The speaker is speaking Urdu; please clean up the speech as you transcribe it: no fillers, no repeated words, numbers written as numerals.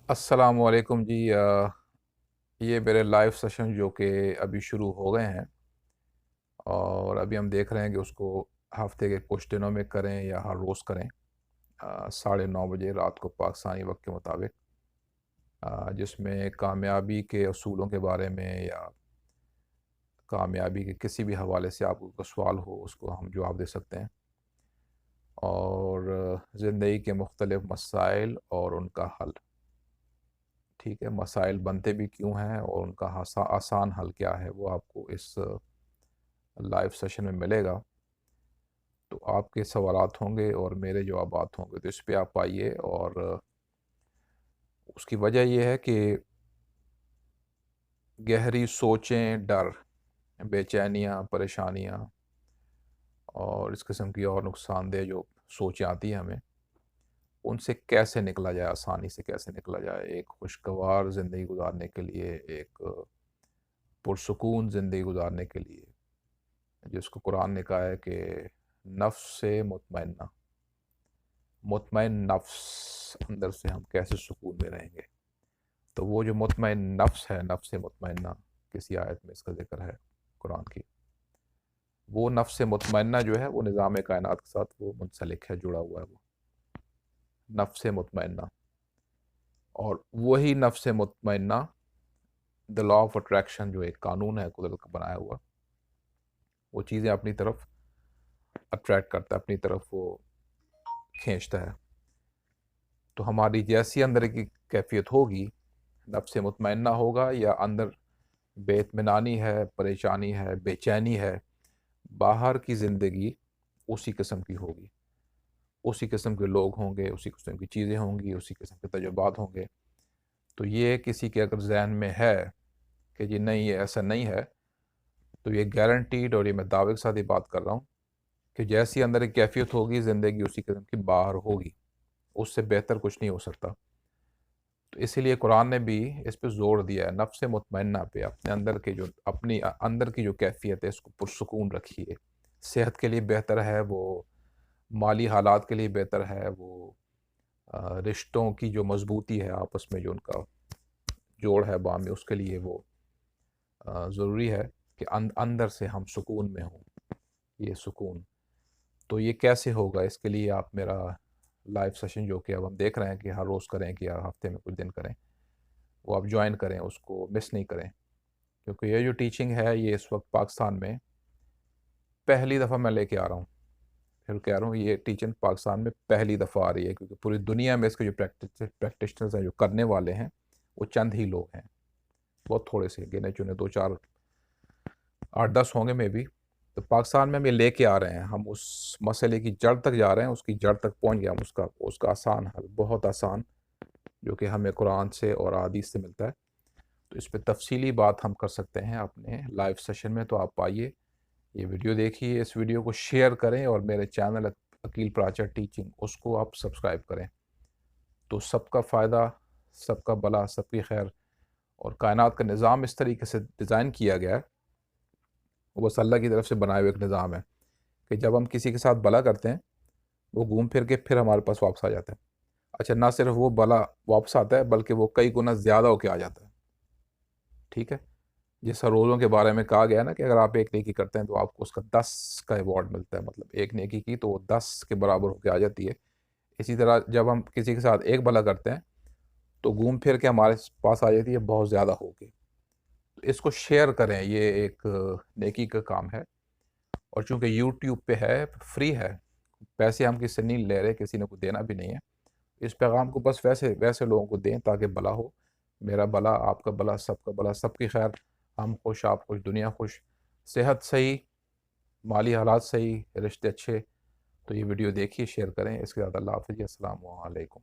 السلام علیکم جی یہ میرے لائیو سیشن جو کہ ابھی شروع ہو گئے ہیں، اور ابھی ہم دیکھ رہے ہیں کہ اس کو ہفتے کے کچھ دنوں میں کریں یا ہر روز کریں 9:30 بجے رات کو پاکستانی وقت کے مطابق، جس میں کامیابی کے اصولوں کے بارے میں یا کامیابی کے کسی بھی حوالے سے آپ کو سوال ہو اس کو ہم جواب دے سکتے ہیں، اور زندگی کے مختلف مسائل اور ان کا حل۔ ٹھیک ہے، مسائل بنتے بھی کیوں ہیں اور ان کا آسان حل کیا ہے، وہ آپ کو اس لائیو سیشن میں ملے گا۔ تو آپ کے سوالات ہوں گے اور میرے جوابات ہوں گے، تو اس پہ آپ آئیے۔ اور اس کی وجہ یہ ہے کہ گہری سوچیں، ڈر، بے چینیاں، پریشانیاں اور اس قسم کی اور نقصان دہ جو سوچیں آتی ہیں ہمیں، ان سے کیسے نکلا جائے، آسانی سے کیسے نکلا جائے ایک خوشگوار زندگی گزارنے کے لیے، ایک پرسکون زندگی گزارنے کے لیے، جس کو قرآن نے کہا ہے کہ نفس سے مطمئنہ، مطمئن نفس، اندر سے ہم کیسے سکون میں رہیں گے۔ تو وہ جو مطمئن نفس ہے، نفس مطمئنہ، کسی آیت میں اس کا ذکر ہے قرآن کی، وہ نفس مطمئنہ جو ہے وہ نظام کائنات کے ساتھ وہ منسلک ہے، جڑا ہوا ہے وہ نفس مطمئنہ۔ اور وہی نفس مطمئنہ دا لا آف اٹریکشن، جو ایک قانون ہے قدرت کا بنایا ہوا، وہ چیزیں اپنی طرف اٹریکٹ کرتا ہے، اپنی طرف وہ کھینچتا ہے۔ تو ہماری جیسی اندر کی کیفیت ہوگی، نفس مطمئنہ ہوگا یا اندر بے اطمینانی ہے، پریشانی ہے، بے چینی ہے، باہر کی زندگی اسی قسم کی ہوگی، اسی قسم کے لوگ ہوں گے، اسی قسم کی چیزیں ہوں گی، اسی قسم کے تجربات ہوں گے۔ تو یہ کسی کے اگر ذہن میں ہے کہ جی نہیں یہ ایسا نہیں ہے، تو یہ گارنٹیڈ، اور یہ میں دعوے کے ساتھ ہی بات کر رہا ہوں کہ جیسی اندر ایک کیفیت ہوگی، زندگی اسی قسم کی باہر ہوگی، اس سے بہتر کچھ نہیں ہو سکتا۔ تو اسی لیے قرآن نے بھی اس پہ زور دیا ہے، نفس مطمئنہ پہ، اپنے اندر کے جو اپنی اندر کی جو کیفیت ہے اس کو پرسکون رکھیے۔ صحت کے لیے بہتر ہے وہ، مالی حالات کے لیے بہتر ہے وہ، رشتوں کی جو مضبوطی ہے آپس میں جو ان کا جوڑ ہے باہمی، اس کے لیے وہ ضروری ہے کہ اندر سے ہم سکون میں ہوں، یہ سکون۔ تو یہ کیسے ہوگا، اس کے لیے آپ میرا لائیو سیشن جو کہ اب ہم دیکھ رہے ہیں کہ ہر روز کریں کہ ہفتے میں کچھ دن کریں، وہ آپ جوائن کریں، اس کو مس نہیں کریں، کیونکہ یہ جو ٹیچنگ ہے یہ اس وقت پاکستان میں پہلی دفعہ میں لے کے آ رہا ہوں۔ پھر کہہ رہا ہوں یہ ٹیچنگ پاکستان میں پہلی دفعہ آ رہی ہے، کیونکہ پوری دنیا میں اس کے جو پریکٹیشنرز ہیں، جو کرنے والے ہیں، وہ چند ہی لوگ ہیں، بہت تھوڑے سے گنے چنے، 2 4 8 10 ہوں گے میں بھی۔ تو پاکستان میں ہم یہ لے کے آ رہے ہیں، ہم اس مسئلے کی جڑ تک جا رہے ہیں، اس کی جڑ تک پہنچ گیا ہم، اس کا آسان حل، بہت آسان، جو کہ ہمیں قرآن سے اور احادیث سے ملتا ہے۔ تو اس پہ تفصیلی بات ہم کر سکتے ہیں اپنے لائیو سیشن میں، تو آپ آئیے، یہ ویڈیو دیکھیے، اس ویڈیو کو شیئر کریں، اور میرے چینل عقیل پراچر ٹیچنگ، اس کو آپ سبسکرائب کریں، تو سب کا فائدہ، سب کا بھلا، سب کی خیر۔ اور کائنات کا نظام اس طریقے سے ڈیزائن کیا گیا ہے، وہ بس اللہ کی طرف سے بنائے ہوئے ایک نظام ہے کہ جب ہم کسی کے ساتھ بھلا کرتے ہیں، وہ گھوم پھر کے پھر ہمارے پاس واپس آ جاتا ہے۔ اچھا، نہ صرف وہ بھلا واپس آتا ہے بلکہ وہ کئی گنا زیادہ ہو کے آ جاتا ہے۔ ٹھیک ہے، جیسا روزوں کے بارے میں کہا گیا نا کہ اگر آپ ایک نیکی کرتے ہیں تو آپ کو اس کا 10 کا ایوارڈ ملتا ہے، مطلب ایک نیکی کی تو وہ 10 کے برابر ہو کے آ جاتی ہے۔ اسی طرح جب ہم کسی کے ساتھ ایک بھلا کرتے ہیں تو گھوم پھر کے ہمارے پاس آ جاتی ہے بہت زیادہ ہو کے۔ تو اس کو شیئر کریں، یہ ایک نیکی کا کام ہے، اور چونکہ یوٹیوب پہ ہے، فری ہے، پیسے ہم کسی سے نہیں لے رہے، کسی نے کو دینا بھی نہیں ہے۔ اس پیغام کو بس ویسے لوگوں کو دیں تاکہ بھلا ہو، میرا بھلا، آپ کا بھلا، سب کا بھلا، سب کی خیر، ہم خوش، آپ خوش، دنیا خوش، صحت صحیح، مالی حالات صحیح، رشتے اچھے۔ تو یہ ویڈیو دیکھیے، شیئر کریں، اس کے بعد اللہ حافظ، السلام علیکم۔